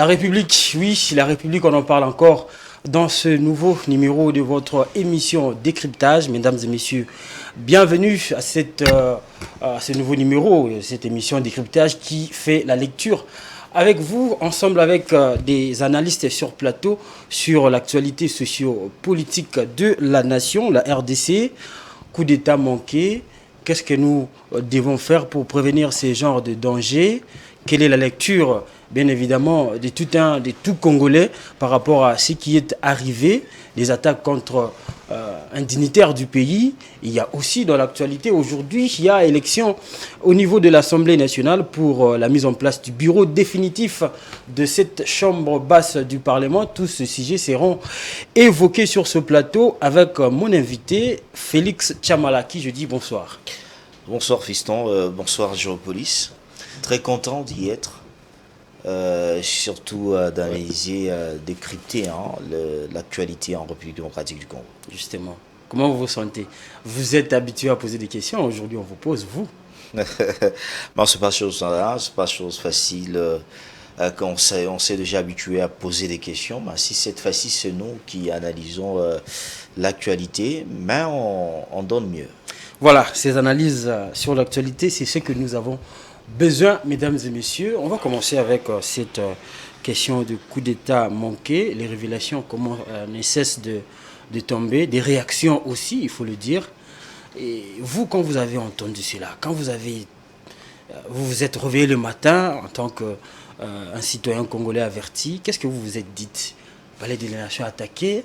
La République, oui, la République, on en parle encore dans ce nouveau numéro de votre émission Décryptage. Mesdames et messieurs, bienvenue à ce nouveau numéro, cette émission Décryptage qui fait la lecture avec vous, ensemble avec des analystes sur plateau sur l'actualité socio-politique de la nation, la RDC, coup d'État manqué. Qu'est-ce que nous devons faire pour prévenir ces genres de dangers? Quelle est la lecture, bien évidemment, de tout Congolais par rapport à ce qui est arrivé, les attaques contre un dignitaire du pays? Il y a aussi dans l'actualité aujourd'hui, il y a élection au niveau de l'Assemblée nationale pour la mise en place du bureau définitif de cette chambre basse du Parlement. Tous ces sujets seront évoqués sur ce plateau avec mon invité, Félix Tchamala, à qui je dis bonsoir. Bonsoir fiston, bonsoir Géopolis. Très content d'y être, surtout d'analyser, décrypter l'actualité en République démocratique du Congo. Justement, comment vous vous sentez? Vous êtes habitué à poser des questions, aujourd'hui on vous pose, vous. Bon, c'est pas chose, c'est pas chose facile. On s'est déjà habitué à poser des questions. Mais si cette fois-ci c'est nous qui analysons l'actualité, mais on donne mieux. Voilà, ces analyses sur l'actualité, c'est ce que nous avons besoin, mesdames et messieurs. On va commencer avec cette question de coup d'État manqué. Les révélations ne cessent de tomber, des réactions aussi, il faut le dire. Et vous, quand vous avez entendu cela, quand vous vous êtes réveillé le matin en tant qu'un citoyen congolais averti, qu'est-ce que vous vous êtes dit? Le palais de la nation attaqué,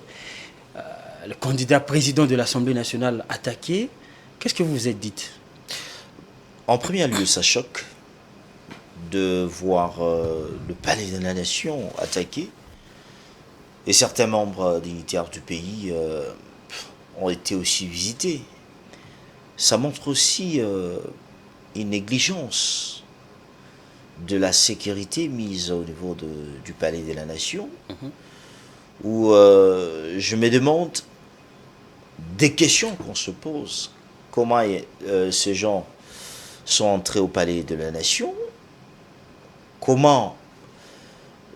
le candidat président de l'Assemblée nationale attaqué. Qu'est-ce que vous vous êtes dit? En premier lieu, ça choque de voir le palais de la nation attaqué. Et certains membres dignitaires du pays ont été aussi visités. Ça montre aussi une négligence de la sécurité mise au niveau du palais de la nation, où je me demande des questions qu'on se pose. Comment ces gens sont entrés au palais de la nation? Comment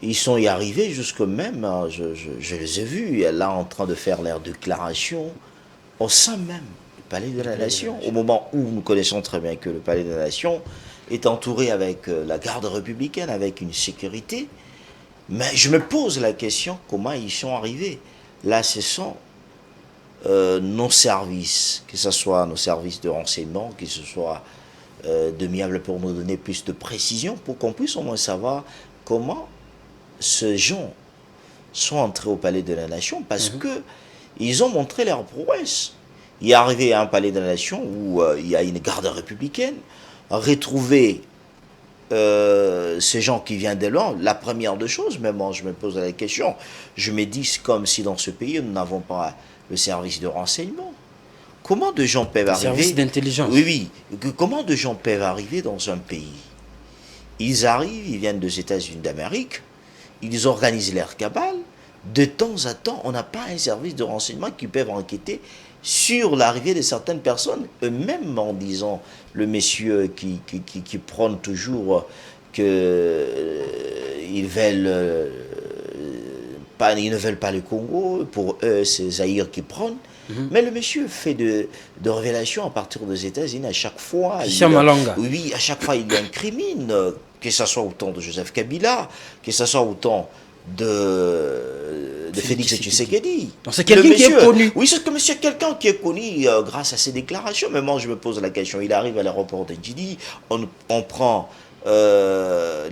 ils sont y arrivés jusque même, je les ai vus là en train de faire leur déclaration au sein même du palais de la nation, au moment où nous connaissons très bien que le palais de la nation est entouré avec la garde républicaine, avec une sécurité. Mais je me pose la question, comment ils sont arrivés? Là, ce sont nos services, que ce soit nos services de renseignement, que ce soit demiable pour nous donner plus de précision, pour qu'on puisse au moins savoir comment ces gens sont entrés au palais de la nation, parce que ils ont montré leur prouesse. Il est arrivé à un palais de la nation où il y a une garde républicaine, retrouver ces gens qui viennent de loin, la première des choses, même moi je me pose la question, je me dis comme si dans ce pays nous n'avons pas le service de renseignement. Comment de gens peuvent arriver... Service d'intelligence. Oui. Comment de gens peuvent arriver dans un pays? Ils arrivent, ils viennent des États-Unis d'Amérique, ils organisent leur cabale. De temps à temps, on n'a pas un service de renseignement qui peut enquêter sur l'arrivée de certaines personnes, eux-mêmes en disant, le monsieur qui prône toujours qu'ils veulent... ils ne veulent pas le Congo, pour eux c'est Zaïre qui prône, mais le monsieur fait de révélations à partir des États-Unis à chaque fois. Oui, à chaque fois il incrimine, que ce soit au temps de Joseph Kabila, que ce soit au temps de Félix Tshisekedi. C'est quelqu'un qui est connu. Oui, c'est quelqu'un qui est connu grâce à ses déclarations. Mais moi je me pose la question, il arrive à l'aéroport de Djidi, on prend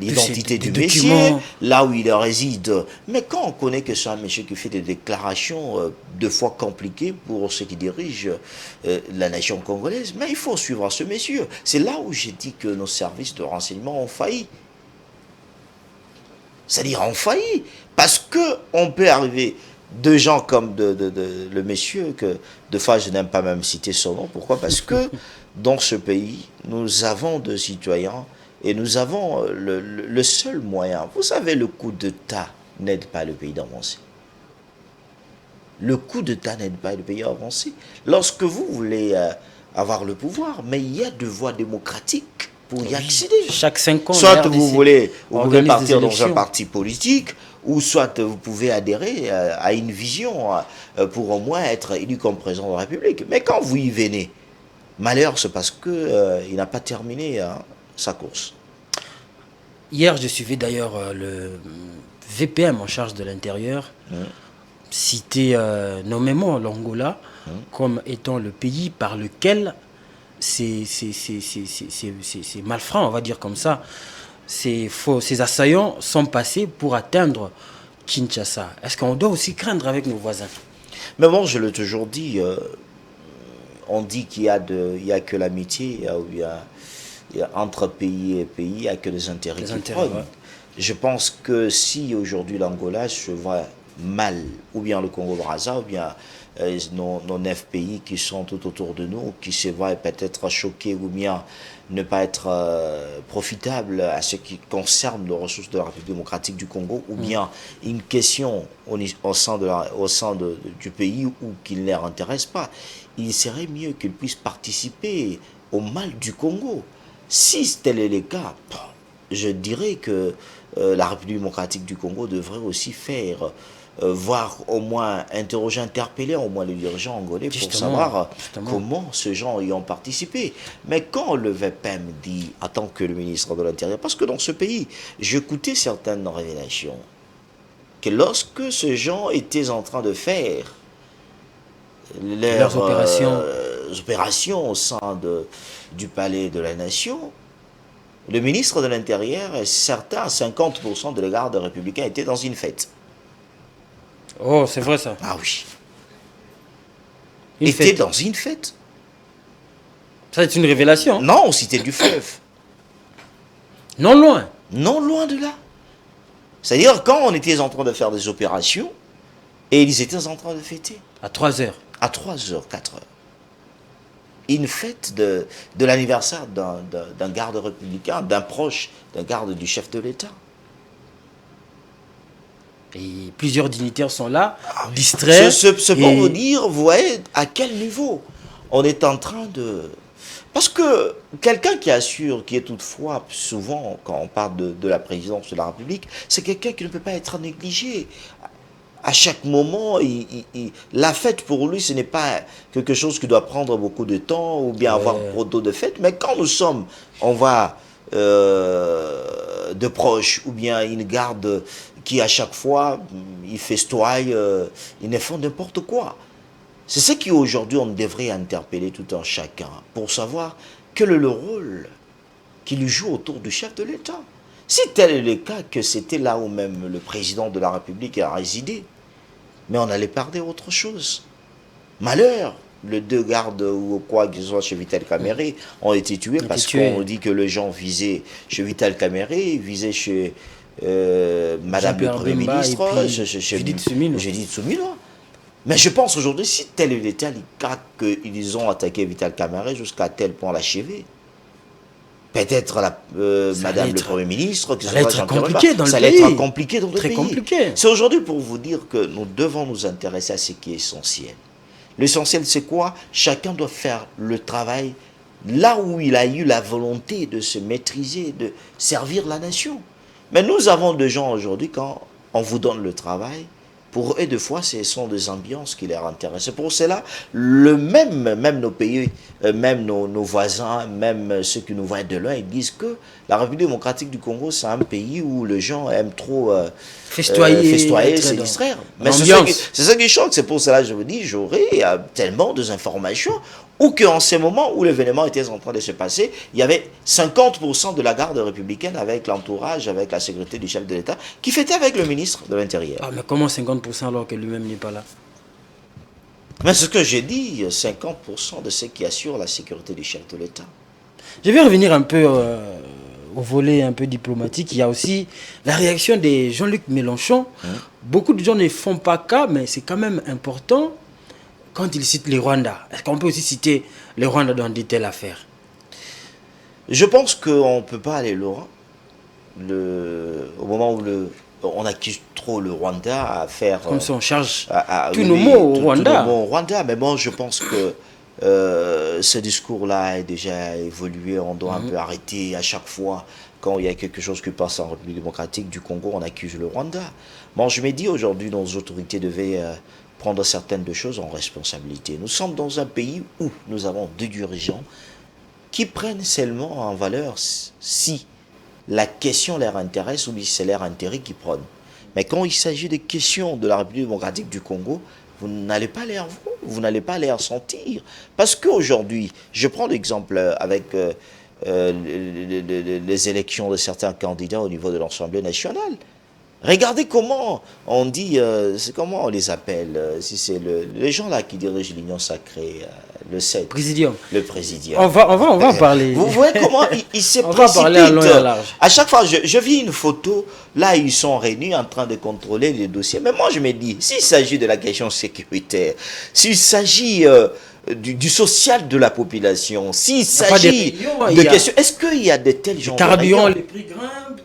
l'identité du monsieur, là où il réside. Mais quand on connaît que c'est un monsieur qui fait des déclarations deux fois compliquées pour ceux qui dirigent la nation congolaise, mais il faut suivre ce monsieur. C'est là où j'ai dit que nos services de renseignement ont failli. C'est-à-dire ont failli. Parce qu'on peut arriver de gens comme le monsieur, que de fois je n'aime pas même citer son nom. Pourquoi? Parce que dans ce pays, nous avons des citoyens et nous avons le seul moyen. Vous savez, le coup d'État n'aide pas le pays d'avancer. Le coup d'État n'aide pas le pays à avancer. Lorsque vous voulez avoir le pouvoir, mais il y a des voies démocratiques pour y accéder. Chaque 5 ans, Soit vous pouvez partir dans un élections. parti politique, ou soit vous pouvez adhérer à une vision pour au moins être élu comme président de la République. Mais quand vous y venez, malheur, c'est parce qu'il n'a pas terminé sa course. Hier, je suivais d'ailleurs le VPM en charge de l'intérieur citer nommément l'Angola comme étant le pays par lequel ces malfrats, on va dire comme ça, ces assaillants sont passés pour atteindre Kinshasa. Est-ce qu'on doit aussi craindre avec nos voisins? Mais bon, je l'ai toujours dit, on dit qu'il y a que l'amitié, il y a entre pays et pays, il n'y a que des intérêts qui prennent. Ouais. Je pense que si aujourd'hui l'Angola se voit mal, ou bien le Congo-Brazza, ou bien nos 9 pays qui sont tout autour de nous, qui se voient peut-être choqués ou bien ne pas être profitables à ce qui concerne les ressources de la République démocratique du Congo, ou bien une question au sein du pays où qu'il ne leur intéresse pas, il serait mieux qu'ils puissent participer au mal du Congo. Si tel est le cas, je dirais que la République démocratique du Congo devrait aussi faire voir au moins, interroger, interpeller au moins les dirigeants angolais pour savoir comment ces gens y ont participé. Mais quand le VPM dit, en tant que le ministre de l'Intérieur, parce que dans ce pays, j'écoutais certaines révélations, que lorsque ces gens étaient en train de faire leurs opérations au sein du palais de la nation, le ministre de l'Intérieur est certain, 50% de les gardes républicains étaient dans une fête. Oh, c'est vrai ça. Ah oui. Étaient dans une fête. Ça, c'est une révélation. Non, c'était du fleuve. Non loin. Non loin de là. C'est-à-dire quand on était en train de faire des opérations, et ils étaient en train de fêter. À 3h. À 3h, 4h. Une fête de l'anniversaire d'un garde républicain, d'un proche, d'un garde du chef de l'État. Et plusieurs dignitaires sont là, distraits. C'est pour vous dire, vous voyez, à quel niveau on est en train de... Parce que quelqu'un qui assure, qui est toutefois, souvent, quand on parle de la présidence de la République, c'est quelqu'un qui ne peut pas être négligé. À chaque moment, la fête pour lui, ce n'est pas quelque chose qui doit prendre beaucoup de temps ou bien avoir trop de fête. Mais quand nous sommes, on va de proches ou bien une garde qui à chaque fois, il festoie, ils ne font n'importe quoi. C'est ce qui aujourd'hui on devrait interpeller tout un chacun pour savoir quel est le rôle qu'il joue autour du chef de l'État. Si tel est le cas que c'était là où même le président de la République a résidé, mais on allait parler autre chose. Malheur, les 2 gardes ou quoi qu'ils soient chez Vital Kamerhe ont été tués parce qu'on dit que les gens visaient chez Vital Kamerhe, visaient chez Madame le Premier ministre, chez Judith Suminwa. Mais je pense aujourd'hui, si tel est l'état, qu'ils ont attaqué Vital Kamerhe jusqu'à tel point l'achever, peut-être Madame le Premier ministre, ça allait être compliqué dans le pays. Ça allait être compliqué dans le pays. Compliqué. C'est aujourd'hui pour vous dire que nous devons nous intéresser à ce qui est essentiel. L'essentiel, c'est quoi? Chacun doit faire le travail là où il a eu la volonté de se maîtriser, de servir la nation. Mais nous avons des gens aujourd'hui, quand on vous donne le travail, pour eux, des fois, ce sont des ambiances qui les intéressent. Pour cela, même nos pays, même nos voisins, même ceux qui nous voient de loin, ils disent que la République démocratique du Congo, c'est un pays où les gens aiment trop festoyer, se distraire. Mais c'est ça qui choque. C'est pour cela que je vous dis, j'aurais tellement des informations ou qu'en ces moments où l'événement était en train de se passer, il y avait 50% de la garde républicaine avec l'entourage, avec la sécurité du chef de l'État, qui fêtait avec le ministre de l'Intérieur. Ah, mais comment 50% alors que lui-même n'est pas là? Mais ce que j'ai dit, 50% de ceux qui assurent la sécurité du chef de l'État. Je vais revenir un peu au volet un peu diplomatique. Il y a aussi la réaction de Jean-Luc Mélenchon. Beaucoup de gens ne font pas cas, mais c'est quand même important. Quand il cite les Rwandais, est-ce qu'on peut aussi citer les Rwandais dans de telles affaires? Je pense qu'on ne peut pas aller loin. Au moment où on accuse trop le Rwanda à faire... Comme si on charge tous nos mots au Rwanda. Mais bon, je pense que ce discours-là est déjà évolué, on doit un peu arrêter à chaque fois. Quand il y a quelque chose qui passe en République démocratique du Congo, on accuse le Rwanda. Bon, je me dis aujourd'hui, nos autorités devaient prendre certaines de choses en responsabilité. Nous sommes dans un pays où nous avons deux dirigeants qui prennent seulement en valeur si la question leur intéresse ou si c'est leur intérêt qui prennent. Mais quand il s'agit de questions de la République démocratique du Congo, vous n'allez pas les voir, vous n'allez pas les ressentir. Parce qu'aujourd'hui, je prends l'exemple avec les élections de certains candidats au niveau de l'Assemblée nationale. Regardez comment on dit, c'est comment on les appelle, si c'est les gens là qui dirigent l'Union sacrée, le 7. Présidium. Le présidium. On va en parler. Vous voyez comment il se on va parler à long et à large. À chaque fois, je vis une photo, là ils sont réunis en train de contrôler les dossiers. Mais moi je me dis, s'il s'agit de la question sécuritaire, s'il s'agit du social de la population, s'il s'agit de questions, est-ce qu'il y a de tels gens? Carburant, les prix grimpent.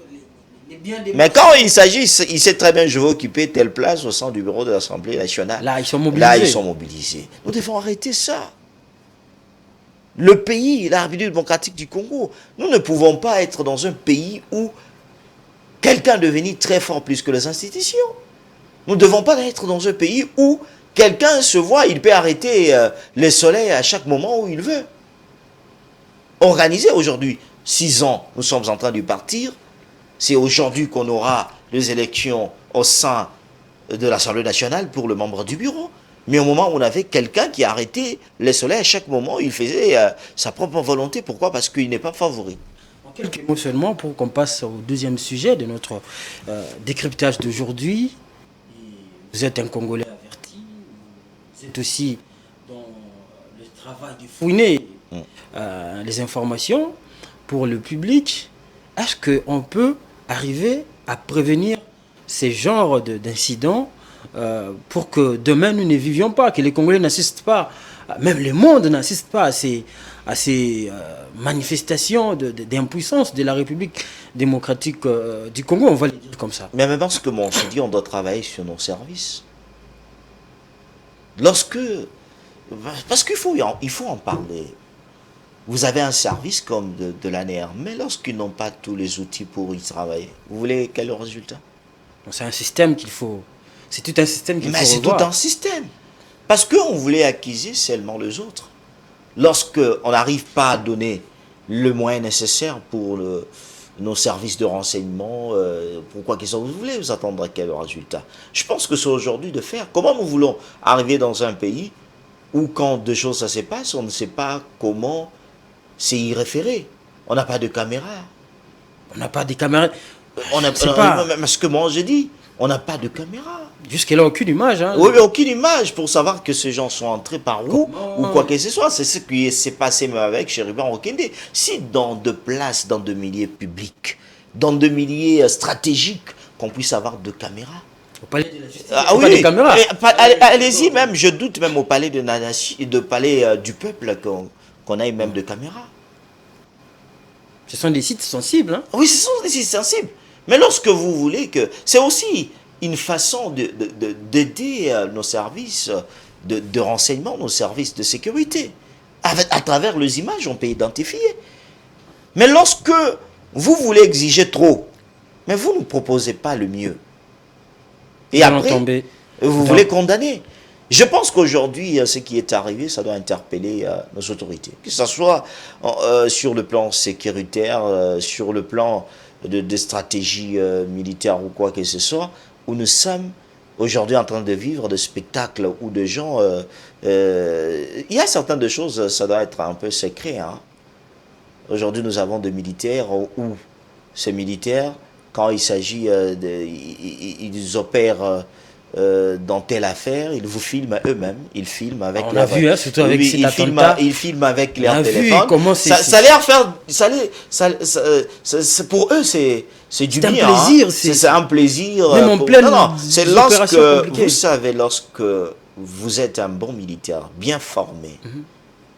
Mais quand il s'agit, il sait très bien, je vais occuper telle place au sein du bureau de l'Assemblée nationale. Là, ils sont mobilisés. Là, ils sont mobilisés. Nous devons arrêter ça. Le pays, la République démocratique du Congo, nous ne pouvons pas être dans un pays où quelqu'un devenir très fort plus que les institutions. Nous ne devons pas être dans un pays où quelqu'un se voit, il peut arrêter les soleils à chaque moment où il veut. Organisé aujourd'hui, 6 ans, nous sommes en train de partir. C'est aujourd'hui qu'on aura les élections au sein de l'Assemblée nationale pour le membre du bureau. Mais au moment où on avait quelqu'un qui arrêtait les soleils à chaque moment, il faisait sa propre volonté. Pourquoi? Parce qu'il n'est pas favori. En quelques mots seulement pour qu'on passe au deuxième sujet de notre décryptage d'aujourd'hui. Vous êtes un Congolais averti. Vous êtes aussi dans le travail de fouiner les informations pour le public. Est-ce qu'on peut arriver à prévenir ces genres d'incidents pour que demain nous ne vivions pas, que les Congolais n'assistent pas, même le monde n'assiste pas à ces manifestations d'impuissance de la République démocratique du Congo, on va le dire comme ça. Mais même parce que on se dit on doit travailler sur nos services. Parce qu'il faut en parler. Vous avez un service comme de l'ANR, mais lorsqu'ils n'ont pas tous les outils pour y travailler, vous voulez quel résultat? C'est un système qu'il faut... C'est tout un système qu'il faut revoir. Mais c'est tout un système. Parce qu'on voulait acquiser seulement les autres. Lorsqu'on n'arrive pas à donner le moyen nécessaire pour nos services de renseignement, pour quoi que ce soit, vous voulez vous attendre à quel résultat? Je pense que c'est aujourd'hui de faire. Comment nous voulons arriver dans un pays où quand deux choses ça se passe, on ne sait pas comment c'est y référer. On n'a pas de caméra. On n'a pas de caméra. Ce que moi j'ai dit, on n'a pas de caméra. Jusque-là, aucune image. Hein, oui, mais aucune image pour savoir que ces gens sont entrés par où ou quoi que ce soit. C'est ce qui s'est passé même avec Chériban Okende. Si dans deux places, dans deux milieux publics, dans deux milieux stratégiques, qu'on puisse avoir deux caméras. Au palais de la justice, ah, oui, pas de caméras. Allez-y même, je doute même au palais palais du peuple qu'on ait même de caméras. Ce sont des sites sensibles. Hein? Oui, ce sont des sites sensibles. Mais lorsque vous voulez que... C'est aussi une façon d'aider nos services de renseignement, nos services de sécurité. À travers les images, on peut identifier. Mais lorsque vous voulez exiger trop, mais vous ne proposez pas le mieux. Et après, vous voulez condamner. Je pense qu'aujourd'hui, ce qui est arrivé, ça doit interpeller nos autorités. Que ce soit sur le plan sécuritaire, sur le plan de stratégie militaire ou quoi que ce soit, où nous sommes aujourd'hui en train de vivre des spectacles où des gens... il y a certaines de choses, ça doit être un peu secret. Hein. Aujourd'hui, nous avons des militaires où ces militaires, quand il s'agit ils opèrent dans telle affaire, ils vous filment eux-mêmes, ils filment avec on a vu, hein, surtout avec cet attentat. Ils filment avec leur téléphone. Pour eux, c'est du bien. C'est un plaisir. C'est un plaisir. Même en pleine c'est lorsque, vous savez, lorsque vous êtes un bon militaire, bien formé,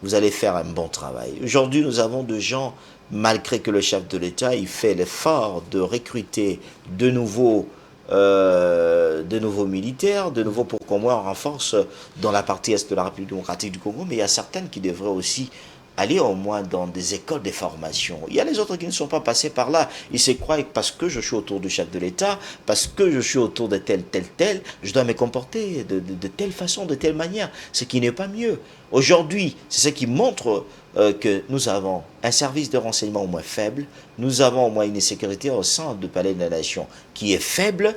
vous allez faire un bon travail. Aujourd'hui, nous avons des gens, malgré que le chef de l'État, il fait l'effort de recruter de nouveaux de nouveaux militaires, de nouveau pour qu'on renforce dans la partie est de la République démocratique du Congo, mais il y a certaines qui devraient aussi aller au moins dans des écoles de formation. Il y a les autres qui ne sont pas passés par là. Ils se croient que parce que je suis autour du chef de l'État, parce que je suis autour de tel, je dois me comporter de telle façon, de telle manière, ce qui n'est pas mieux. Aujourd'hui, c'est ce qui montre que nous avons un service de renseignement au moins faible, nous avons au moins une sécurité au sein du Palais de la Nation qui est faible,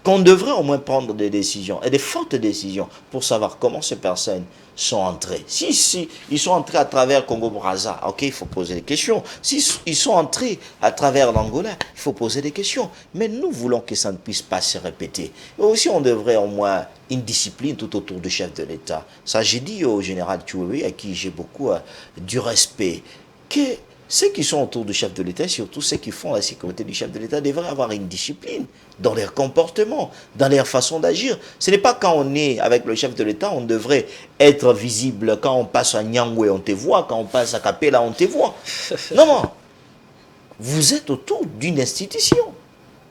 qu'on devrait au moins prendre des décisions, et des fortes décisions, pour savoir comment ces personnes sont entrées. Si ils sont entrés à travers Congo-Brazza, ok, il faut poser des questions. Si ils sont entrés à travers l'Angola, il faut poser des questions. Mais nous voulons que ça ne puisse pas se répéter. Et aussi, on devrait au moins une discipline tout autour du chef de l'État. Ça, j'ai dit au général Tchouéry, à qui j'ai beaucoup du respect, que ceux qui sont autour du chef de l'État, surtout ceux qui font la sécurité du chef de l'État, devraient avoir une discipline dans leur comportement, dans leur façon d'agir. Ce n'est pas quand on est avec le chef de l'État, on devrait être visible. Quand on passe à Nyangwe, on te voit. Quand on passe à Kapela, on te voit. Non, non. Vous êtes autour d'une institution.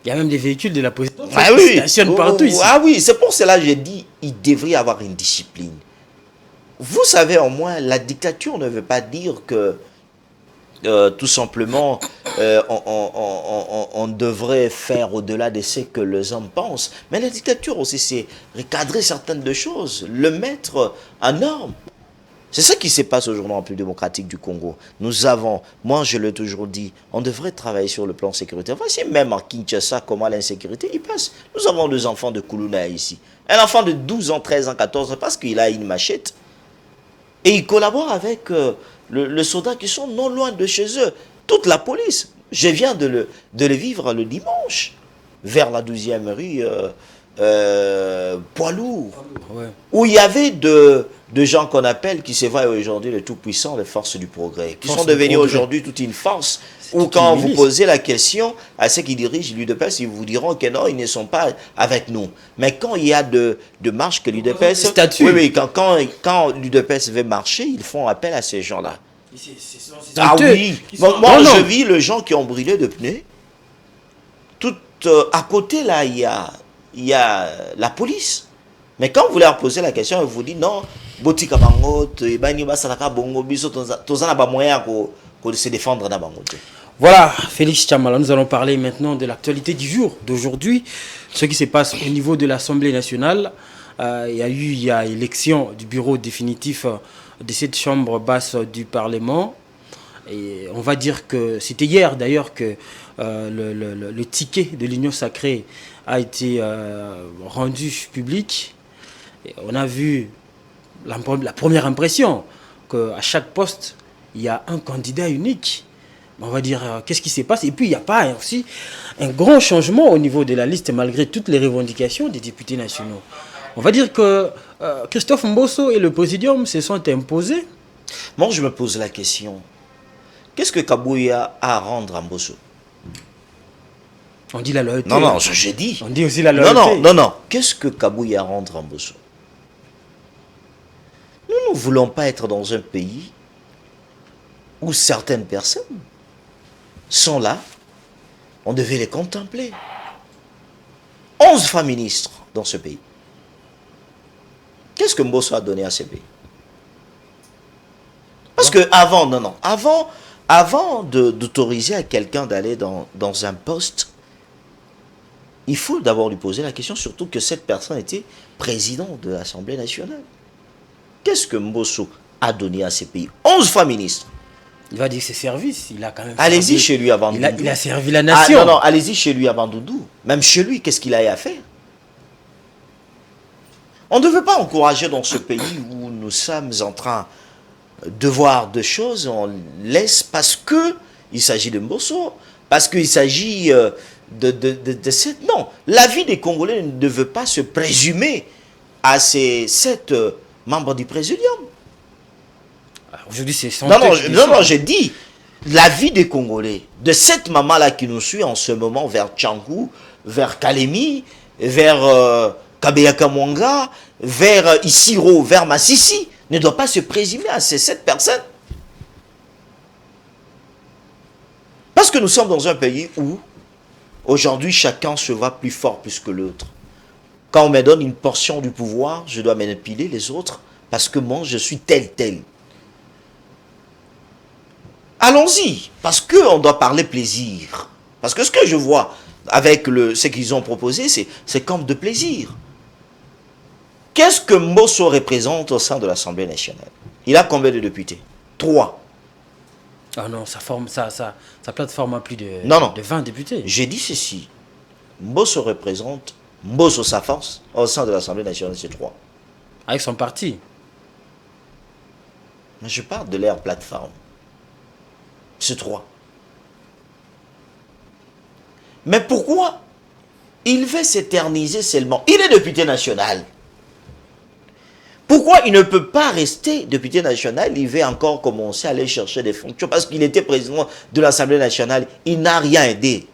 Il y a même des véhicules de la police Ah qui oui, stationnent partout ici. Ah oui, c'est pour cela que j'ai dit il devrait y avoir une discipline. Vous savez, au moins, la dictature ne veut pas dire que tout simplement, on devrait faire au-delà de ce que les hommes pensent. Mais la dictature aussi, c'est recadrer certaines de choses, le mettre en norme. C'est ça qui se passe aujourd'hui en République démocratique du Congo. Nous avons, moi je l'ai toujours dit, on devrait travailler sur le plan sécuritaire. Voici même en Kinshasa comment l'insécurité y passe. Nous avons deux enfants de Koulouna ici. Un enfant de 12 ans, 13 ans, 14 ans, parce qu'il a une machette. Et il collabore avec les soldats qui sont non loin de chez eux. Toute la police. Je viens de le vivre le dimanche, vers la 12e rue Poiloux, ouais. Où il y avait de gens qu'on appelle, qui se voient aujourd'hui les tout-puissants, les forces du progrès, qui sont devenus aujourd'hui toute une force. Ou quand vous posez la question à ceux qui dirigent l'UDPS, ils vous diront que non, ils ne sont pas avec nous. Mais quand il y a de marches que l'UDPS... Oui, quand l'UDPS veut marcher, ils font appel à ces gens-là. Ah oui, moi je vis les gens qui ont brûlé de pneus. Tout à côté là, il y a la police. Mais quand vous leur posez la question, ils vous disent non, botika bango, salaka bongo biso tozana ba moyen ko se défendre na bango. Voilà, Félix Chamala, nous allons parler maintenant de l'actualité du jour, d'aujourd'hui, ce qui se passe au niveau de l'Assemblée nationale. Il y a élection du bureau définitif de cette chambre basse du Parlement. Et on va dire que c'était hier d'ailleurs que le ticket de l'Union sacrée a été rendu public. Et on a vu la première impression qu'à chaque poste, il y a un candidat unique. On va dire qu'est-ce qui se passe. Et puis il n'y a pas aussi un grand changement au niveau de la liste malgré toutes les revendications des députés nationaux. On va dire que Christophe Mbosso et le Présidium se sont imposés. Moi je me pose la question. Qu'est-ce que Kabouya a à rendre à Mbosso? On dit la loyauté. Non, j'ai dit. On dit aussi la loyauté. Non. Qu'est-ce que Kabouya a à rendre à Mbosso? Nous ne voulons pas être dans un pays où certaines personnes sont là, on devait les contempler. 11 femmes ministres dans ce pays. Qu'est-ce que Mbosso a donné à ce pays? Parce que avant d'autoriser à quelqu'un d'aller dans un poste, il faut d'abord lui poser la question, surtout que cette personne était président de l'Assemblée nationale. Qu'est-ce que Mbosso a donné à ce pays? 11 fois ministre. Il va dire ses services, il a quand même... Allez-y chez lui avant Doudou. Il a servi la nation. Non, allez-y chez lui avant Doudou. Même chez lui, qu'est-ce qu'il a à faire? On ne veut pas encourager dans ce pays où nous sommes en train de voir des choses, on laisse parce que il s'agit de Mbosso, parce qu'il s'agit de cette... Non, la vie des Congolais ne veut pas se présumer à ces 7 membres du Présidium. Aujourd'hui, c'est non, j'ai dit, la vie des Congolais, de cette maman-là qui nous suit en ce moment vers Tchangou, vers Kalemi, vers Kabeyaka Mwanga, vers Isiro, vers Massissi, ne doit pas se présumer à ces 7 personnes. Parce que nous sommes dans un pays où Aujourd'hui, chacun se voit plus fort plus que l'autre. Quand on me donne une portion du pouvoir, je dois manipuler les autres parce que moi, je suis tel. Allons-y, parce qu'on doit parler plaisir. Parce que ce que je vois avec ce qu'ils ont proposé, c'est comme de plaisir. Qu'est-ce que Mbosso représente au sein de l'Assemblée nationale? Il a combien de députés? 3. Ah non, sa plateforme a plus de, Non. de 20 députés. J'ai dit ceci. Mbosso représente, Mbosso sa force, au sein de l'Assemblée nationale, c'est 3. Avec son parti. Mais je parle de leur plateforme. C'est 3. Mais pourquoi il veut s'éterniser seulement? Il est député national. Pourquoi il ne peut pas rester député national? Il veut encore commencer à aller chercher des fonctions parce qu'il était président de l'Assemblée nationale. Il n'a rien aidé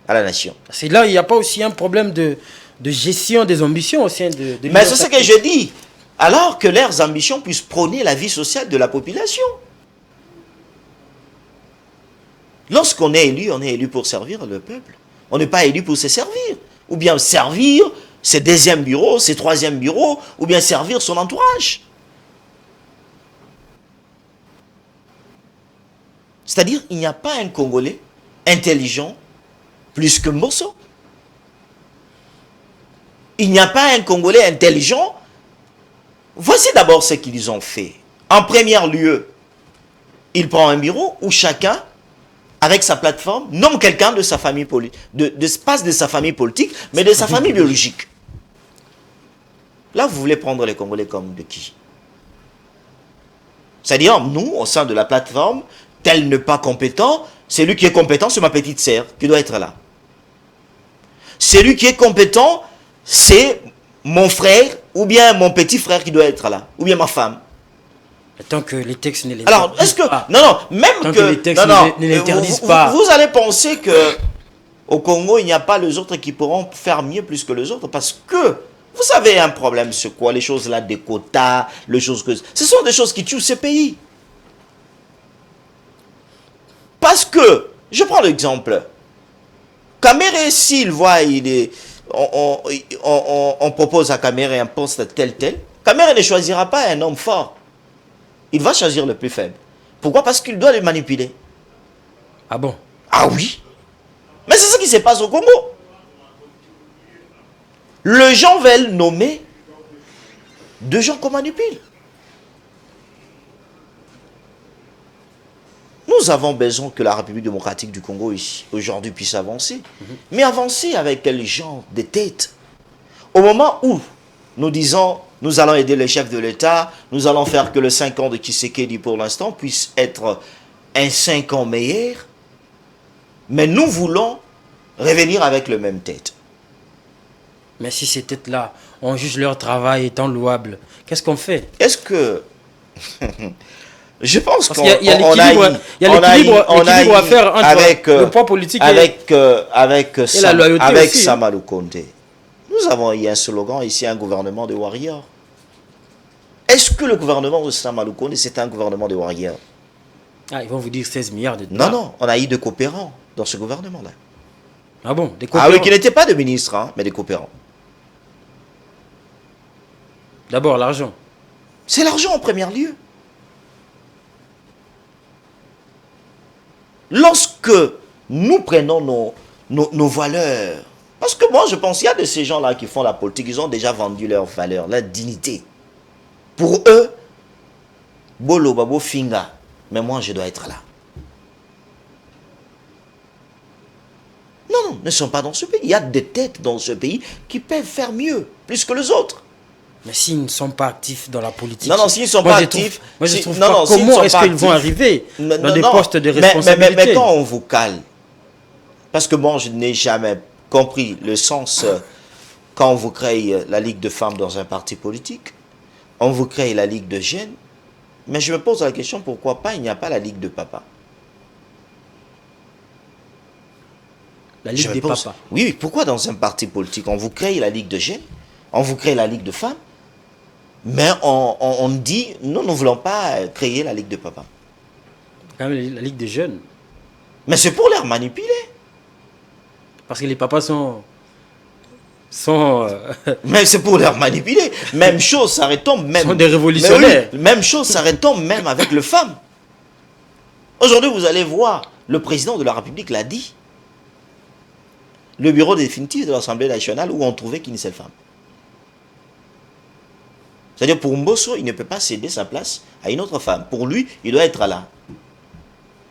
à la nation. C'est là, il n'y a pas aussi un problème de gestion des ambitions au sein de Mais c'est ce que je dis. Alors que leurs ambitions puissent prôner la vie sociale de la population. Lorsqu'on est élu pour servir le peuple. On n'est pas élu pour se servir. Ou bien servir ses deuxième bureau, ses troisième bureau, ou bien servir son entourage. C'est-à-dire, il n'y a pas un Congolais intelligent plus que Mbosso. Il n'y a pas un Congolais intelligent. Voici d'abord ce qu'ils ont fait. En premier lieu, il prend un bureau où chacun, avec sa plateforme, nomme quelqu'un de sa famille politique, pas de sa famille politique, mais de sa famille biologique. Là, vous voulez prendre les Congolais comme de qui? C'est-à-dire, nous, au sein de la plateforme, tel n'est pas compétent, celui qui est compétent, c'est ma petite sœur qui doit être là. Celui qui est compétent, c'est mon frère ou bien mon petit frère qui doit être là, ou bien ma femme. Tant que les textes ne les Alors, est-ce que... pas. Non, même Tant que les textes ne l'interdisent pas. Vous allez penser que au Congo, il n'y a pas les autres qui pourront faire mieux plus que les autres parce que vous savez un problème, c'est quoi? Les choses là, des quotas, les choses que... Ce sont des choses qui tuent ces pays. Parce que, je prends l'exemple, Kamere, s'il voit, on propose à Kamere un poste tel, Kamere ne choisira pas un homme fort. Il va choisir le plus faible. Pourquoi? Parce qu'il doit le manipuler. Ah bon? Ah oui. Mais c'est ce qui se passe au Congo. Les gens veulent nommer deux gens qu'on manipule. Nous avons besoin que la République démocratique du Congo aujourd'hui puisse avancer. Mais avancer avec quel genre de tête? Au moment où nous disons, nous allons aider les chefs de l'État, nous allons faire que le 5 ans de Tshisekedi pour l'instant puisse être un 5 ans meilleur, mais nous voulons revenir avec le même tête. Mais si ces têtes-là, on juge leur travail étant louable, qu'est-ce qu'on fait? Est-ce que... Je pense qu'on y a l'équilibre à faire entre avec, le poids politique avec la loyauté avec aussi, Samalou Conté. Nous avons eu un slogan ici, un gouvernement de warriors. Est-ce que le gouvernement de Samalou Conté, c'est un gouvernement de warriors? Ah, ils vont vous dire 16 milliards de dollars. Non, on a eu des coopérants dans ce gouvernement-là. Ah bon, des coopérants. Ah oui, qui n'étaient pas des ministres, hein, mais des coopérants. D'abord, l'argent. C'est l'argent en premier lieu. Lorsque nous prenons nos valeurs, parce que moi je pense qu'il y a de ces gens-là qui font la politique, ils ont déjà vendu leurs valeurs, leur dignité. Pour eux, Bolo Babo Finga, mais moi je dois être là. Non, ne sont pas dans ce pays. Il y a des têtes dans ce pays qui peuvent faire mieux, plus que les autres. Mais s'ils ne sont pas actifs dans la politique... Non, s'ils ne sont pas actifs... Moi, je trouve pas comment est-ce qu'ils vont arriver dans des postes de responsabilité. Mais quand on vous cale, parce que moi, je n'ai jamais compris le sens quand on vous crée la Ligue de femmes dans un parti politique, on vous crée la Ligue de jeunes, mais je me pose la question, pourquoi pas il n'y a pas la Ligue de papa? La Ligue des papas. Oui, pourquoi dans un parti politique, on vous crée la Ligue de jeunes, on vous crée la Ligue de femmes, mais on dit, nous ne voulons pas créer la Ligue de papa. Quand même la Ligue des jeunes. Mais c'est pour les manipuler. Parce que les papas sont Mais c'est pour leur manipuler. Même chose, ça retombe même. sont des révolutionnaires. Mais oui, même chose, ça retombe même avec les femmes. Aujourd'hui, vous allez voir, le président de la République l'a dit. Le bureau définitif de l'Assemblée nationale où on trouvait qu'une seule femme. C'est-à-dire pour Mbosso, il ne peut pas céder sa place à une autre femme. Pour lui, il doit être là.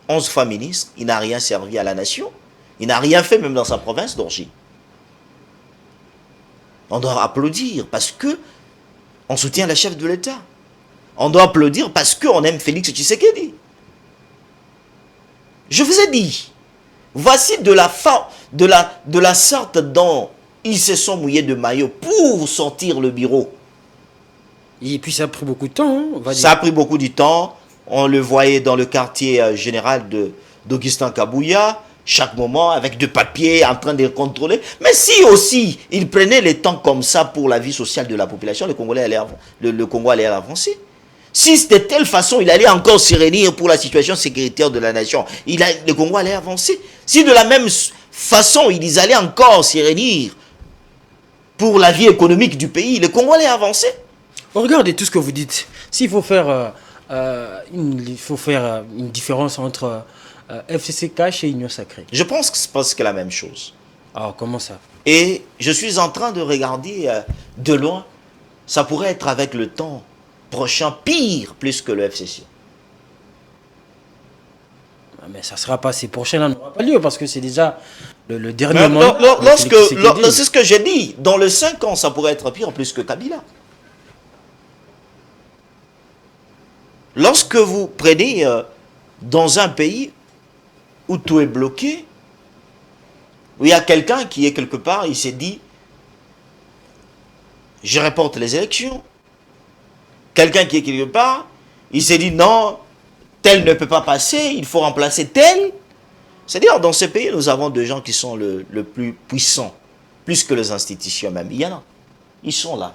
11 fois ministre, il n'a rien servi à la nation. Il n'a rien fait même dans sa province d'origine. On doit applaudir parce que on soutient la chef de l'État. On doit applaudir parce qu'on aime Félix Tshisekedi. Je vous ai dit, voici de la sorte dont ils se sont mouillés de maillot pour sortir le bureau. Et puis ça a pris beaucoup de temps, hein, on va dire. Ça a pris beaucoup de temps. On le voyait dans le quartier général d'Augustin Kabouya, chaque moment avec des papiers en train de contrôler. Mais si aussi il prenait le temps comme ça pour la vie sociale de la population, le Congo allait avancer. Si de telle façon il allait encore se réunir pour la situation sécuritaire de la nation, le Congo allait avancer. Si de la même façon ils allaient encore se réunir pour la vie économique du pays, le Congo allait avancer. Regardez tout ce que vous dites. S'il faut faire, une différence entre FCC Cash et Union Sacrée. Je pense que c'est presque la même chose. Ah, comment ça? Et je suis en train de regarder de loin. Ça pourrait être avec le temps prochain pire plus que le FCC. Mais ça ne sera pas ces prochains-là, n'aura pas lieu parce que c'est déjà le dernier Mais mandat. c'est ce que j'ai dit. Dans les 5 ans, ça pourrait être pire plus que Kabila. Lorsque vous prenez dans un pays où tout est bloqué, où il y a quelqu'un qui est quelque part, il s'est dit, je reporte les élections. Quelqu'un qui est quelque part, il s'est dit, non, tel ne peut pas passer, il faut remplacer tel. C'est-à-dire, dans ce pays, nous avons des gens qui sont le plus puissants, plus que les institutions même. Il y en a. Ils sont là.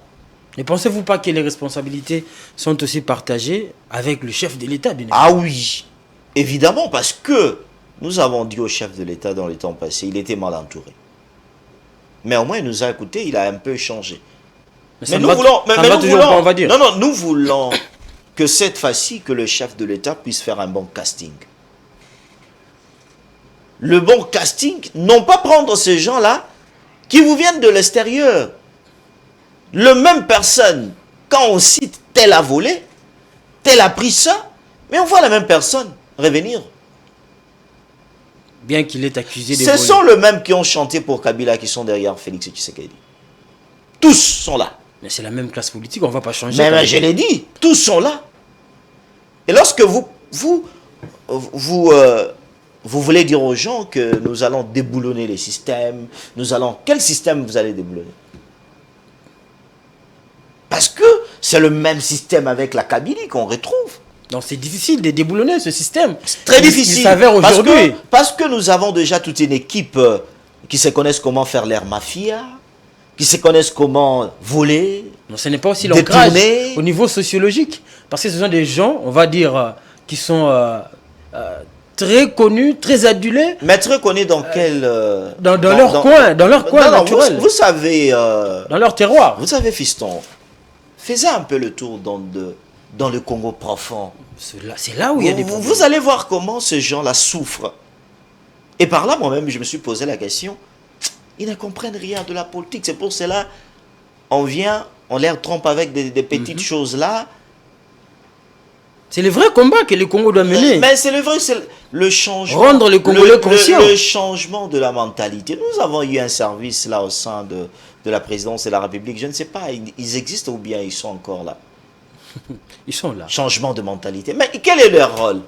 Ne pensez-vous pas que les responsabilités sont aussi partagées avec le chef de l'État? Ah oui, évidemment, parce que nous avons dit au chef de l'État dans les temps passés, il était mal entouré. Mais au moins, il nous a écoutés, il a un peu changé. Mais nous voulons, on va dire. Non, nous voulons que cette fois-ci, que le chef de l'État puisse faire un bon casting. Le bon casting, non pas prendre ces gens-là qui vous viennent de l'extérieur. Le même personne, quand on cite tel a volé, tel a pris ça, mais on voit la même personne revenir. Bien qu'il est accusé de Ce voler. sont les mêmes qui ont chanté pour Kabila qui sont derrière Félix Tshisekedi. Tous sont là. Mais c'est la même classe politique, on ne va pas changer. Mais je l'ai dit, tous sont là. Et lorsque vous voulez dire aux gens que nous allons déboulonner les systèmes, quel système vous allez déboulonner? Parce que c'est le même système avec la Kabylie qu'on retrouve. Donc c'est difficile de déboulonner ce système. C'est très difficile. Il s'avère aujourd'hui. Parce que nous avons déjà toute une équipe qui se connaissent comment faire l'air mafia, qui se connaissent comment voler. Non, ce n'est pas aussi l'ancrage au niveau sociologique. Parce que ce sont des gens, on va dire, qui sont très connus, très adulés. Mais très connus dans quel... dans leur coin naturel. Vous savez... dans leur terroir. Vous savez, fiston, faisez un peu le tour dans le Congo profond. C'est là où il y a des problèmes. Vous allez voir comment ces gens-là souffrent. Et par là, moi-même, je me suis posé la question. Ils ne comprennent rien de la politique. C'est pour cela, on les trompe avec des petites choses là. C'est le vrai combat que le Congo doit mener. Mais c'est le vrai, c'est le changement. Rendre les Congolais conscients. Le changement de la mentalité. Nous avons eu un service là au sein de la présidence de la République. Je ne sais pas, ils existent ou bien ils sont encore là? Ils sont là. Changement de mentalité. Mais quel est leur rôle?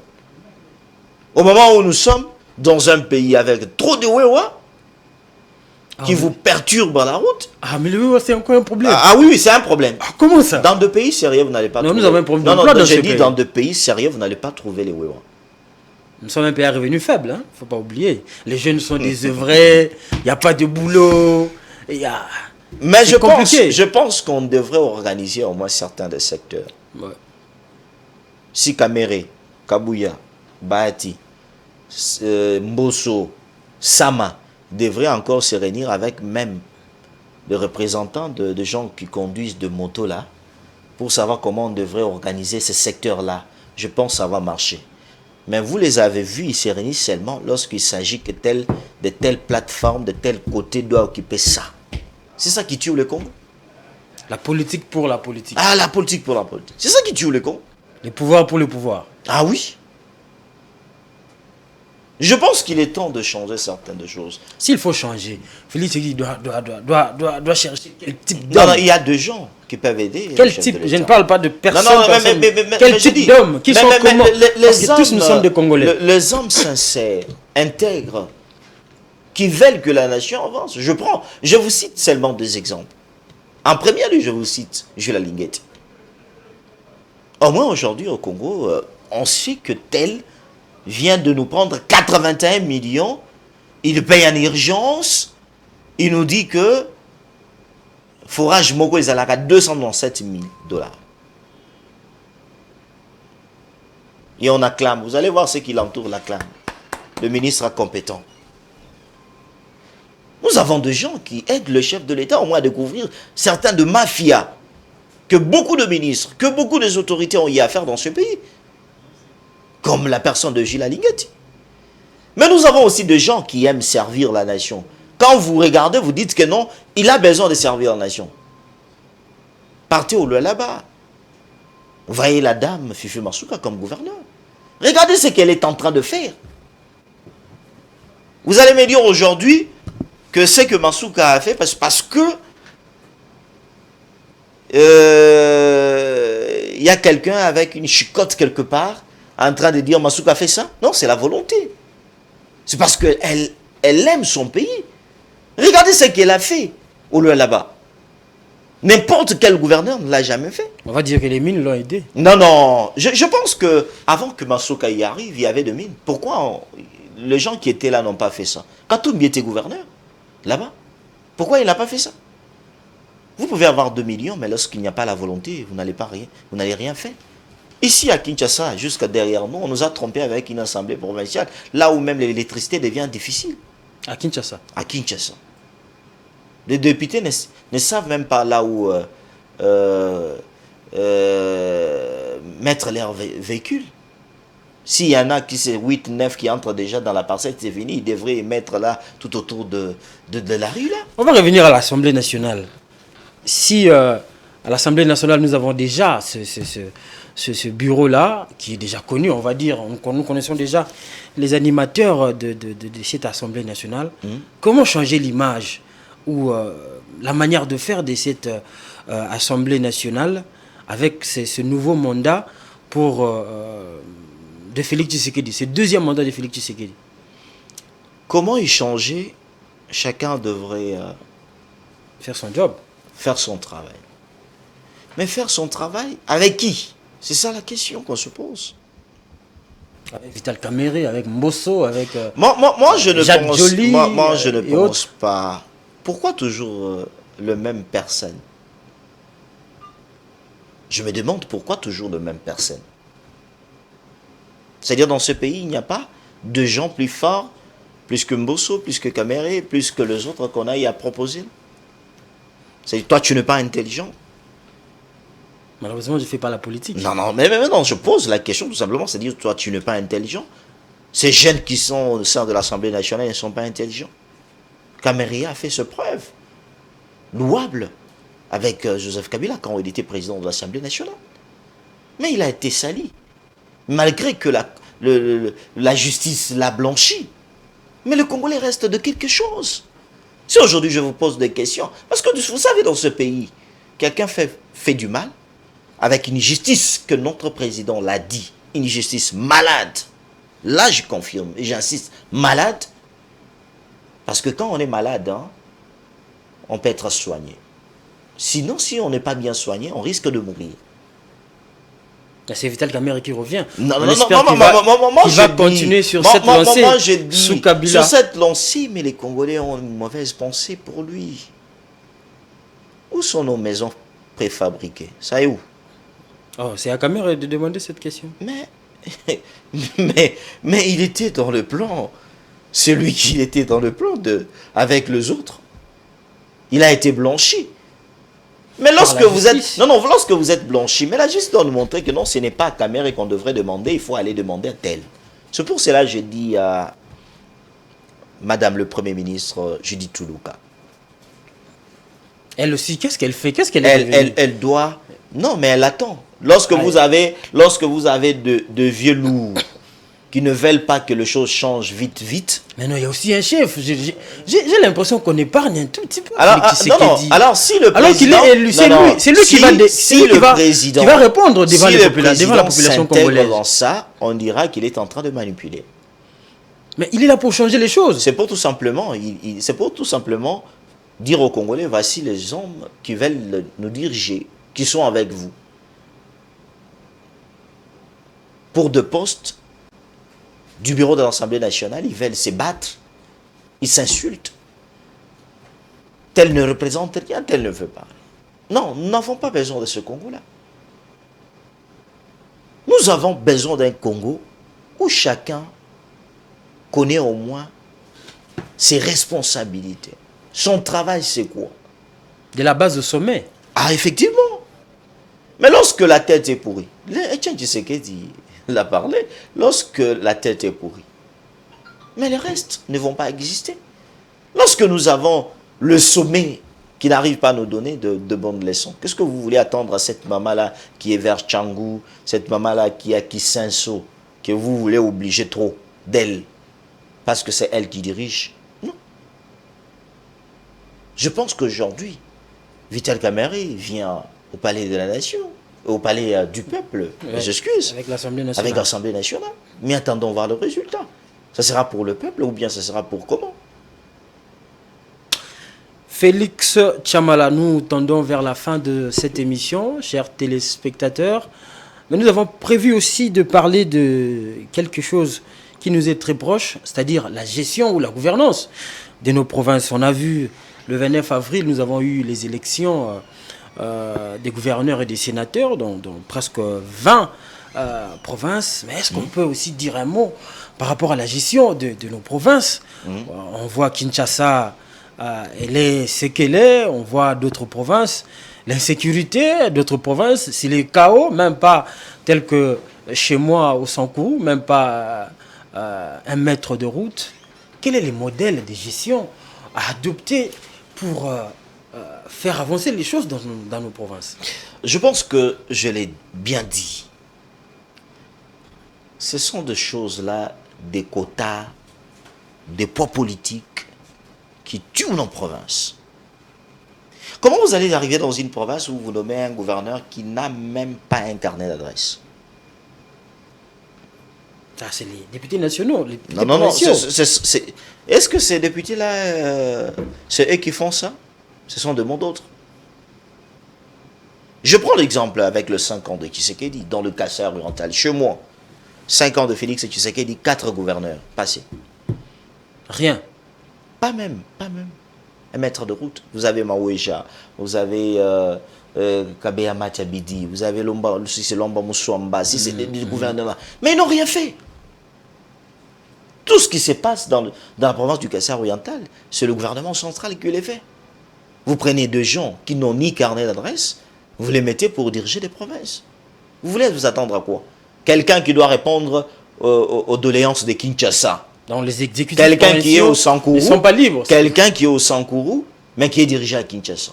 Au moment où nous sommes dans un pays avec trop de wewa qui vous perturbent la route. Ah, mais le wewa, c'est encore un problème. Ah oui, c'est un problème. Ah, comment ça? Dans deux pays sérieux, vous n'allez pas trouver. Nous avons un problème d'emploi dans ce pays. Dans deux pays sérieux, vous n'allez pas trouver les wewa. Nous sommes un pays à revenus faibles, hein? Faut pas oublier. Les jeunes sont désœuvrés, il n'y a pas de boulot, Mais je pense qu'on devrait organiser au moins certains des secteurs. Ouais. Si Kamere, Kabouya, Bahati, Mbosso, Sama, devrait encore se réunir avec même les représentants de gens qui conduisent de motos là, pour savoir comment on devrait organiser ce secteur-là. Je pense que ça va marcher. Mais vous les avez vus, ils se réunissent seulement lorsqu'il s'agit que de telle plateforme, de tel côté doit occuper ça. C'est ça qui tue le Congo. La politique pour la politique. Ah, la politique pour la politique. C'est ça qui tue le Congo. Le pouvoir pour le pouvoir. Ah oui. Je pense qu'il est temps de changer certaines choses. S'il faut changer, Félix Tshisekedi doit chercher quel type Non, d'homme. il y a des gens qui peuvent aider. Quel type? Je ne parle pas de personne. Non, Quel type d'homme? Qui sont comment? Parce que tous nous sommes des Congolais. Les hommes sincères, intègres, qui veulent que la nation avance. Je vous cite seulement deux exemples. En premier lieu, je vous cite Jules Linguetti. Au moins aujourd'hui au Congo, on sait que tel vient de nous prendre 81 millions. Il paye en urgence. Il nous dit que forage Moko est à 297 000 $. Et on acclame. Vous allez voir ce qui l'entoure, l'acclame. Le ministre compétent. Nous avons des gens qui aident le chef de l'État au moins à découvrir certains de mafias que beaucoup de ministres, que beaucoup des autorités ont eu à faire dans ce pays. Comme la personne de Gilles Linguetti. Mais nous avons aussi des gens qui aiment servir la nation. Quand vous regardez, vous dites que non, il a besoin de servir la nation. Partez au lieu là-bas. Vous voyez la dame Fifi Masuka comme gouverneur. Regardez ce qu'elle est en train de faire. Vous allez me dire aujourd'hui que ce que Masuka a fait, parce que il y a quelqu'un avec une chicotte quelque part en train de dire Masuka a fait ça. Non, c'est la volonté. C'est parce qu'elle aime son pays. Regardez ce qu'elle a fait au lieu là-bas. N'importe quel gouverneur ne l'a jamais fait. On va dire que les mines l'ont aidé. Non, non. Je pense que avant que Masuka y arrive, il y avait des mines. Pourquoi les gens qui étaient là n'ont pas fait ça? Katumbi était gouverneur, là-bas. Pourquoi il n'a pas fait ça? Vous pouvez avoir 2 millions, mais lorsqu'il n'y a pas la volonté, vous n'allez rien faire. Ici à Kinshasa, jusqu'à derrière nous, on nous a trompés avec une assemblée provinciale, là où même l'électricité devient difficile. À Kinshasa. À Kinshasa. Les députés ne savent même pas là où mettre leurs véhicules. S'il y en a qui c'est 8, 9 qui entrent déjà dans la parcelle, c'est fini, ils devraient mettre là tout autour de la rue là. On va revenir à l'Assemblée nationale. Si à l'Assemblée nationale, nous avons déjà ce bureau-là, qui est déjà connu, on va dire, nous connaissons déjà les animateurs de cette Assemblée nationale, comment changer l'image ou la manière de faire de cette Assemblée nationale avec ce nouveau mandat de Félix Tshisekedi, ce deuxième mandat de Félix Tshisekedi? Comment y changer? Chacun devrait faire son job. Faire son travail. Mais faire son travail avec qui? C'est ça la question qu'on se pose. Avec Vital Kamerhe, avec Mbosso, avec moi je ne Jacques pense, Joly, moi je ne pense autres. pas. Pourquoi toujours le même personne? Je me demande pourquoi toujours le même personne. C'est-à-dire dans ce pays, il n'y a pas de gens plus forts, plus que Mbosso, plus que Kamerhe, plus que les autres qu'on a eu à proposer. C'est toi tu n'es pas intelligent. Malheureusement, je ne fais pas la politique. Non, mais non, je pose la question tout simplement, c'est-à-dire toi tu n'es pas intelligent. Ces jeunes qui sont au sein de l'Assemblée nationale ne sont pas intelligents. Kamerhe a fait ses preuves louables avec Joseph Kabila quand il était président de l'Assemblée nationale. Mais il a été sali. Malgré que la justice l'a blanchi. Mais le Congolais reste de quelque chose. Si aujourd'hui je vous pose des questions, parce que vous savez dans ce pays, quelqu'un fait du mal, avec une justice que notre président l'a dit, une justice malade. Là je confirme, et j'insiste, malade. Parce que quand on est malade, on peut être soigné. Sinon, si on n'est pas bien soigné, on risque de mourir. C'est Vital Kamerhe qui revient. Non, on espère qu'il va continuer sur cette lancée sous Kabila. Sur cette lancée, mais les Congolais ont une mauvaise pensée pour lui. Où sont nos maisons préfabriquées? Ça est où? Oh, c'est à Kamerhe de demander cette question. Mais il était dans le plan. celui qui était dans le plan avec les autres, il a été blanchi. Mais lorsque vous êtes... Non, non, lorsque vous êtes blanchi, mais la justice doit nous montrer que non, ce n'est pas à Caméré qu'on devrait demander, il faut aller demander à tel. C'est pour cela que j'ai dit à Madame le Premier ministre Judith Toulouka. Elle aussi, qu'est-ce qu'elle fait? Qu'est-ce qu'elle elle doit... Non, mais elle attend. Lorsque vous avez de vieux loups qui ne veulent pas que les choses changent vite, vite. Mais non, il y a aussi un chef. J'ai l'impression qu'on épargne un tout petit peu. Alors si le président... Alors qu'il est élu, c'est lui qui va répondre devant la population congolaise. Dans ça, on dira qu'il est en train de manipuler. Mais il est là pour changer les choses. C'est pour tout simplement, dire aux Congolais, voici les hommes qui veulent nous diriger, qui sont avec vous. Pour de postes du bureau de l'Assemblée nationale, ils veulent se battre, ils s'insultent. Tel ne représente rien, tel ne veut pas. Non, nous n'avons pas besoin de ce Congo-là. Nous avons besoin d'un Congo où chacun connaît au moins ses responsabilités. Son travail, c'est quoi? De la base au sommet. Ah, effectivement. Mais lorsque la tête est pourrie, Etienne Tshisekedi l'a parlé, lorsque la tête est pourrie, mais les restes ne vont pas exister. Lorsque nous avons le sommet qui n'arrive pas à nous donner de bonnes leçons, qu'est-ce que vous voulez attendre à cette maman-là qui est vers Tchangou, cette maman-là qui est à Kisenso, que vous voulez obliger trop d'elle, parce que c'est elle qui dirige? Non. Je pense qu'aujourd'hui, Vital Kamerhe vient au palais de la nation, au palais du peuple, j'excuse, avec l'Assemblée nationale. Mais attendons voir le résultat. Ça sera pour le peuple ou bien ça sera pour comment? Félix Chamala, nous tendons vers la fin de cette émission, chers téléspectateurs. Mais nous avons prévu aussi de parler de quelque chose qui nous est très proche, c'est-à-dire la gestion ou la gouvernance de nos provinces. On a vu le 29 avril, nous avons eu les élections des gouverneurs et des sénateurs dans presque 20 provinces. Mais est-ce qu'on peut aussi dire un mot par rapport à la gestion de nos provinces? On voit Kinshasa, elle est ce qu'elle est. On voit d'autres provinces, l'insécurité, d'autres provinces, c'est le chaos, même pas tel que chez moi au Sankourou, même pas 1 mètre de route. Quel est le modèle de gestion à adopter pour faire avancer les choses dans nos provinces? Je pense que je l'ai bien dit. Ce sont des choses-là, des quotas, des poids politiques qui tuent nos provinces. Comment vous allez arriver dans une province où vous nommez un gouverneur qui n'a même pas un carnet d'adresse? C'est les députés nationaux. Non. Est-ce que ces députés-là, c'est eux qui font ça? Ce sont de monde d'autres. Je prends l'exemple avec le 5 ans de Tshisekedi, dans le Kassai oriental. Chez moi, 5 ans de Félix Tshisekedi, 4 gouverneurs passés. Rien. Pas même. 1 mètre de route. Vous avez Maouéja, vous avez Kabeya Matiabidi, vous avez Lomba Moussouamba, si c'est des gouvernements. Mais ils n'ont rien fait. Tout ce qui se passe dans la province du Kassai oriental, c'est le gouvernement central qui les fait. Vous prenez deux gens qui n'ont ni carnet d'adresse, vous les mettez pour diriger des provinces. Vous voulez vous attendre à quoi? Quelqu'un qui doit répondre aux doléances de Kinshasa. Dans les exécutifs, quelqu'un qui est au Sankourou, ils ne sont pas libres. Quelqu'un qui est au Sankourou, mais qui est dirigé à Kinshasa.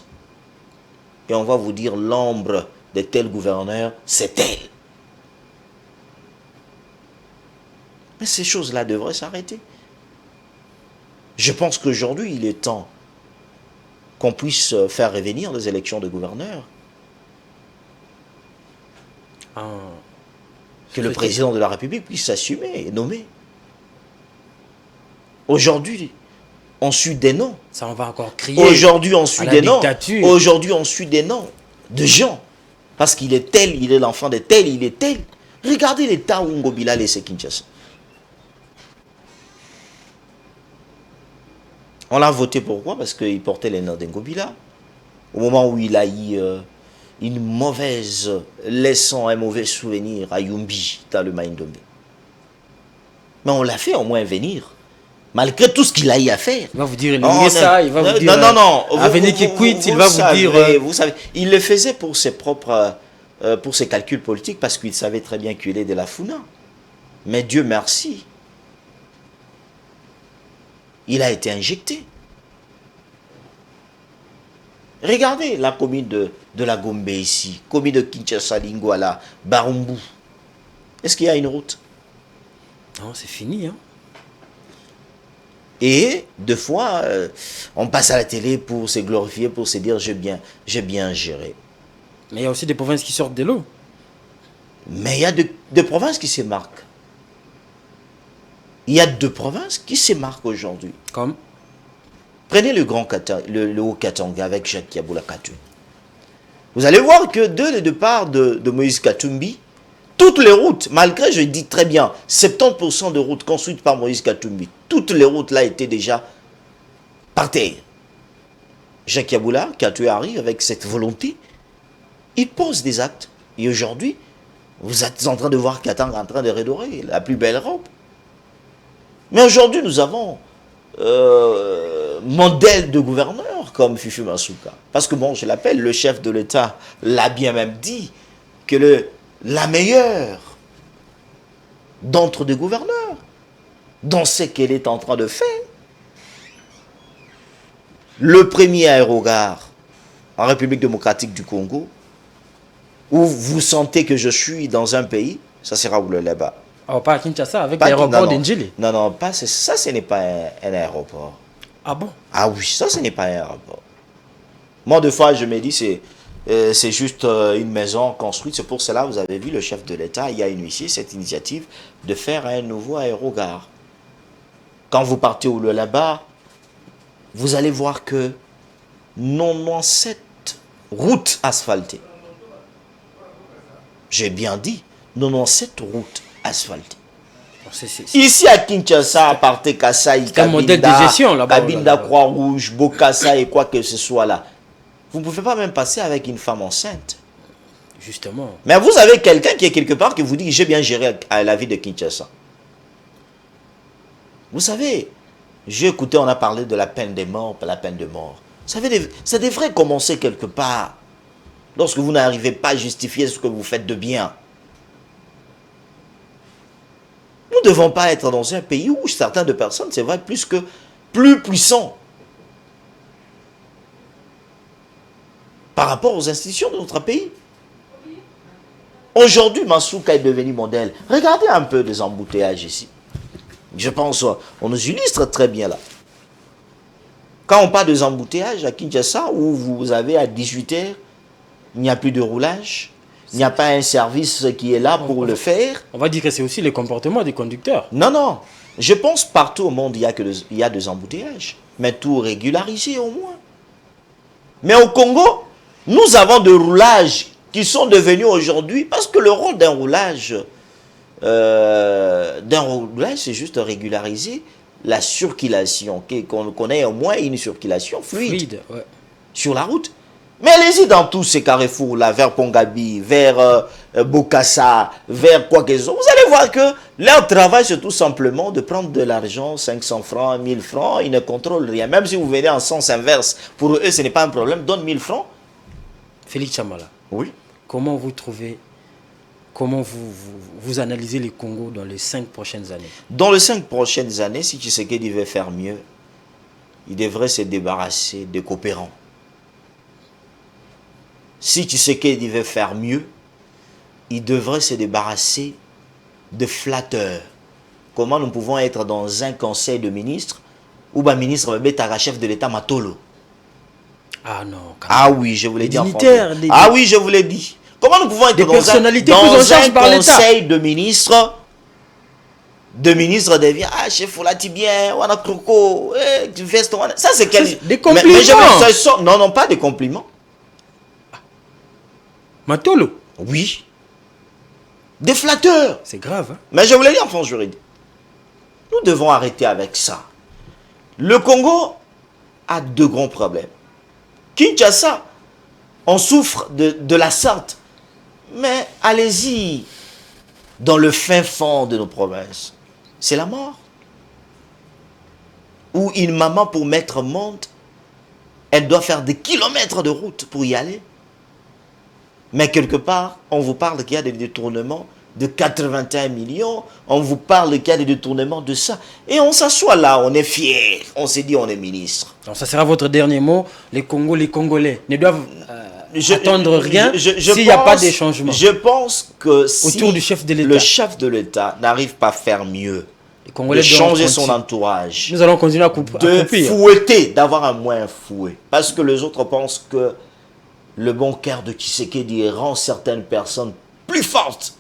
Et on va vous dire l'ombre de tel gouverneur, c'est elle. Mais ces choses-là devraient s'arrêter. Je pense qu'aujourd'hui, il est temps qu'on puisse faire revenir les élections de gouverneurs. Que le président de la République puisse s'assumer et nommer. Aujourd'hui, on suit des noms. Ça, on va encore crier. Aujourd'hui, on suit des noms. Aujourd'hui, on suit des noms de gens. Parce qu'il est tel, il est l'enfant de tel, il est tel. Regardez l'état où Ngobila a laissé Kinshasa. On l'a voté pourquoi? Parce qu'il portait les noms d'Ngobila. Au moment où il a eu une mauvaise leçon, un mauvais souvenir à Yumbi, dans le Maïndombe. Mais on l'a fait au moins venir. malgré tout ce qu'il a eu à faire. Il va vous dire ça, il va vous dire... Non. Avenir qui quitte, il va vous dire... Vous savez, il le faisait pour ses propres... pour ses calculs politiques, parce qu'il savait très bien qu'il est de la Funa. Mais Dieu merci, il a été injecté. Regardez la commune de la Gombe ici, commune de Kinshasa, Lingwala, Barumbu. Est-ce qu'il y a une route? Non, c'est fini. Hein. Et deux fois, on passe à la télé pour se glorifier, pour se dire j'ai bien géré. Mais il y a aussi des provinces qui sortent de l'eau. Mais il y a des provinces qui se marquent. Il y a 2 provinces qui se marquent aujourd'hui. Comme? Prenez le Haut-Katanga avec Jacques Yabula Katumbi. Vous allez voir que dès le départ de Moïse Katumbi, toutes les routes, malgré, je dis très bien, 70% de routes construites par Moïse Katumbi, toutes les routes là étaient déjà par terre. Jacques Yabula Katumbi arrive avec cette volonté, il pose des actes. Et aujourd'hui, vous êtes en train de voir Katanga en train de redorer la plus belle robe. Mais aujourd'hui, nous avons modèle de gouverneur comme Fifi Masuka. Parce que bon, je l'appelle, le chef de l'État l'a bien même dit, que la meilleure d'entre des gouverneurs, dans ce qu'elle est en train de faire, le premier aérogare en République démocratique du Congo, où vous sentez que je suis dans un pays, ça sera où le là-bas. Oh, pas à Kinshasa, avec l'aéroport d'Indjili. Non, pas, ça, ce n'est pas un aéroport. Ah bon? Ah oui, ça, ce n'est pas un aéroport. Moi, deux fois, je me dis, c'est juste une maison construite. C'est pour cela, vous avez vu, le chef de l'État, il y a initié cette initiative de faire un nouveau aérogare. Quand vous partez au là-bas, vous allez voir que 97 routes asphaltées. J'ai bien dit, 97 routes asphaltées. Ici à Kinshasa, à part Kassai, Kabinda, Croix-Rouge, Bokassa et quoi que ce soit là, vous ne pouvez pas même passer avec une femme enceinte. Justement. Mais vous avez quelqu'un qui est quelque part qui vous dit j'ai bien géré à la vie de Kinshasa. Vous savez, j'ai écouté, on a parlé de la peine de mort, la peine de mort. Ça devrait commencer quelque part. Lorsque vous n'arrivez pas à justifier ce que vous faites de bien. Nous ne devons pas être dans un pays où certaines personnes, c'est vrai, plus puissants par rapport aux institutions de notre pays. Aujourd'hui, Masuka est devenu modèle. Regardez un peu les embouteillages ici. Je pense on nous illustre très bien là. Quand on parle des embouteillages à Kinshasa, où vous avez à 18h, il n'y a plus de roulage, il n'y a pas un service qui est là pour le faire. On va dire que c'est aussi le comportement des conducteurs. Non. Je pense partout au monde, il y a des embouteillages. Mais tout régularisé au moins. Mais au Congo, nous avons des roulages qui sont devenus aujourd'hui, parce que le rôle d'un roulage, c'est juste régulariser la circulation, qu'on connaît au moins une circulation fluide ouais. Sur la route. Mais allez-y dans tous ces carrefours-là, vers Pongabi, vers Bokassa, vers quoi que ce soit. Vous allez voir que leur travail, c'est tout simplement de prendre de l'argent, 500 francs, 1000 francs, ils ne contrôlent rien. Même si vous venez en sens inverse, pour eux, ce n'est pas un problème, donne 1000 francs. Félix Chamala. Oui. Comment vous analysez le Congo dans les 5 prochaines années? Dans les 5 prochaines années, si Tshisekedi veut faire mieux, il devrait se débarrasser des coopérants. Si Tshisekedi veut faire mieux, il devrait se débarrasser de flatteurs. Comment nous pouvons être dans un conseil de ministres où le ministre Betara, chef de l'État Matolo? Ah non. Ah oui, je vous l'ai dit en français. Ah oui, je vous l'ai dit. Comment nous pouvons être dans un conseil de ministres? De ministres devient chef Foulati bien, Wana Kroko, tu fais ça c'est quel... Des compliments. Non, pas des compliments. Matolo? Oui. Des flatteurs. C'est grave. Hein? Mais je vous l'ai dit en France juridique. Nous devons arrêter avec ça. Le Congo a 2 grands problèmes. Kinshasa, on souffre de la sorte. Mais allez-y dans le fin fond de nos provinces. C'est la mort. où une maman pour mettre au monde, elle doit faire des kilomètres de route pour y aller. Mais quelque part, on vous parle qu'il y a des détournements de 81 millions, on vous parle qu'il y a des détournements de ça. Et on s'assoit là, on est fier, on s'est dit on est ministre. Donc ça sera votre dernier mot. Les Congolais ne doivent attendre rien s'il n'y a pas de changement. Je pense que si autour du chef de l'État, le chef de l'État n'arrive pas à faire mieux, de changer son entourage, nous allons continuer à couper. Fouetter, d'avoir un moins fouet. Parce que les autres pensent que le bon cœur de Tshisekedi rend certaines personnes plus fortes.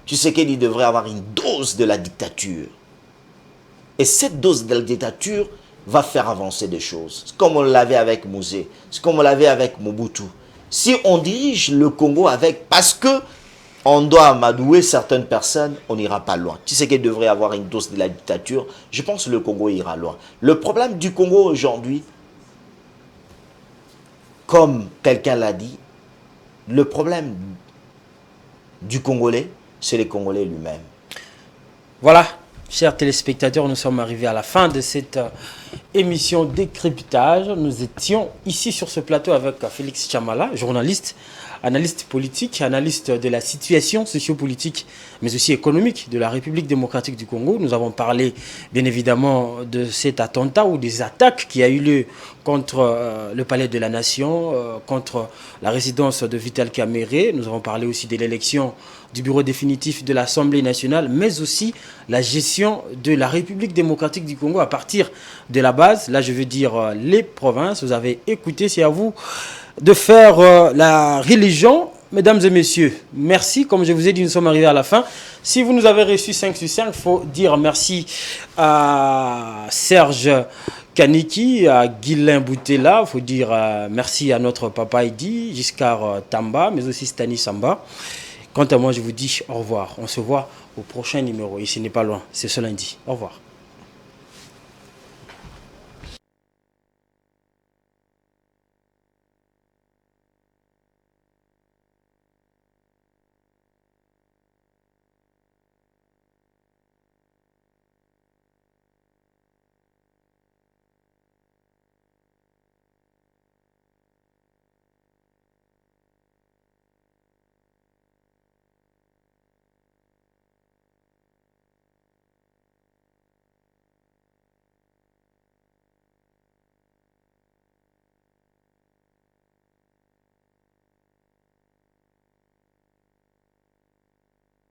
Tshisekedi devrait avoir une dose de la dictature. Et cette dose de la dictature va faire avancer des choses. C'est comme on l'avait avec Mouzé, c'est comme on l'avait avec Mobutu. Si on dirige le Congo avec, parce que on doit amadouer certaines personnes, on n'ira pas loin. Tshisekedi devrait avoir une dose de la dictature. Je pense que le Congo ira loin. Le problème du Congo aujourd'hui, comme quelqu'un l'a dit, le problème du Congolais, c'est les Congolais lui-même. Voilà, chers téléspectateurs, nous sommes arrivés à la fin de cette émission Décryptage. Nous étions ici sur ce plateau avec Félix Chamala, journaliste, analyste politique, analyste de la situation sociopolitique, mais aussi économique de la République démocratique du Congo. Nous avons parlé, bien évidemment, de cet attentat ou des attaques qui a eu lieu contre le Palais de la Nation, contre la résidence de Vital Kamerhe. Nous avons parlé aussi de l'élection du bureau définitif de l'Assemblée nationale, mais aussi la gestion de la République démocratique du Congo à partir de la base. Là, je veux dire les provinces. Vous avez écouté, c'est à vous de faire la religion. Mesdames et messieurs, merci. Comme je vous ai dit, nous sommes arrivés à la fin. Si vous nous avez reçu 5 sur 5, il faut dire merci à Serge Kaniki, à Guilain Boutella. Il faut dire merci à notre papa Idi, Giscard Tamba, mais aussi Stani Samba. Quant à moi, je vous dis au revoir. On se voit au prochain numéro. Ici n'est pas loin. C'est ce lundi. Au revoir.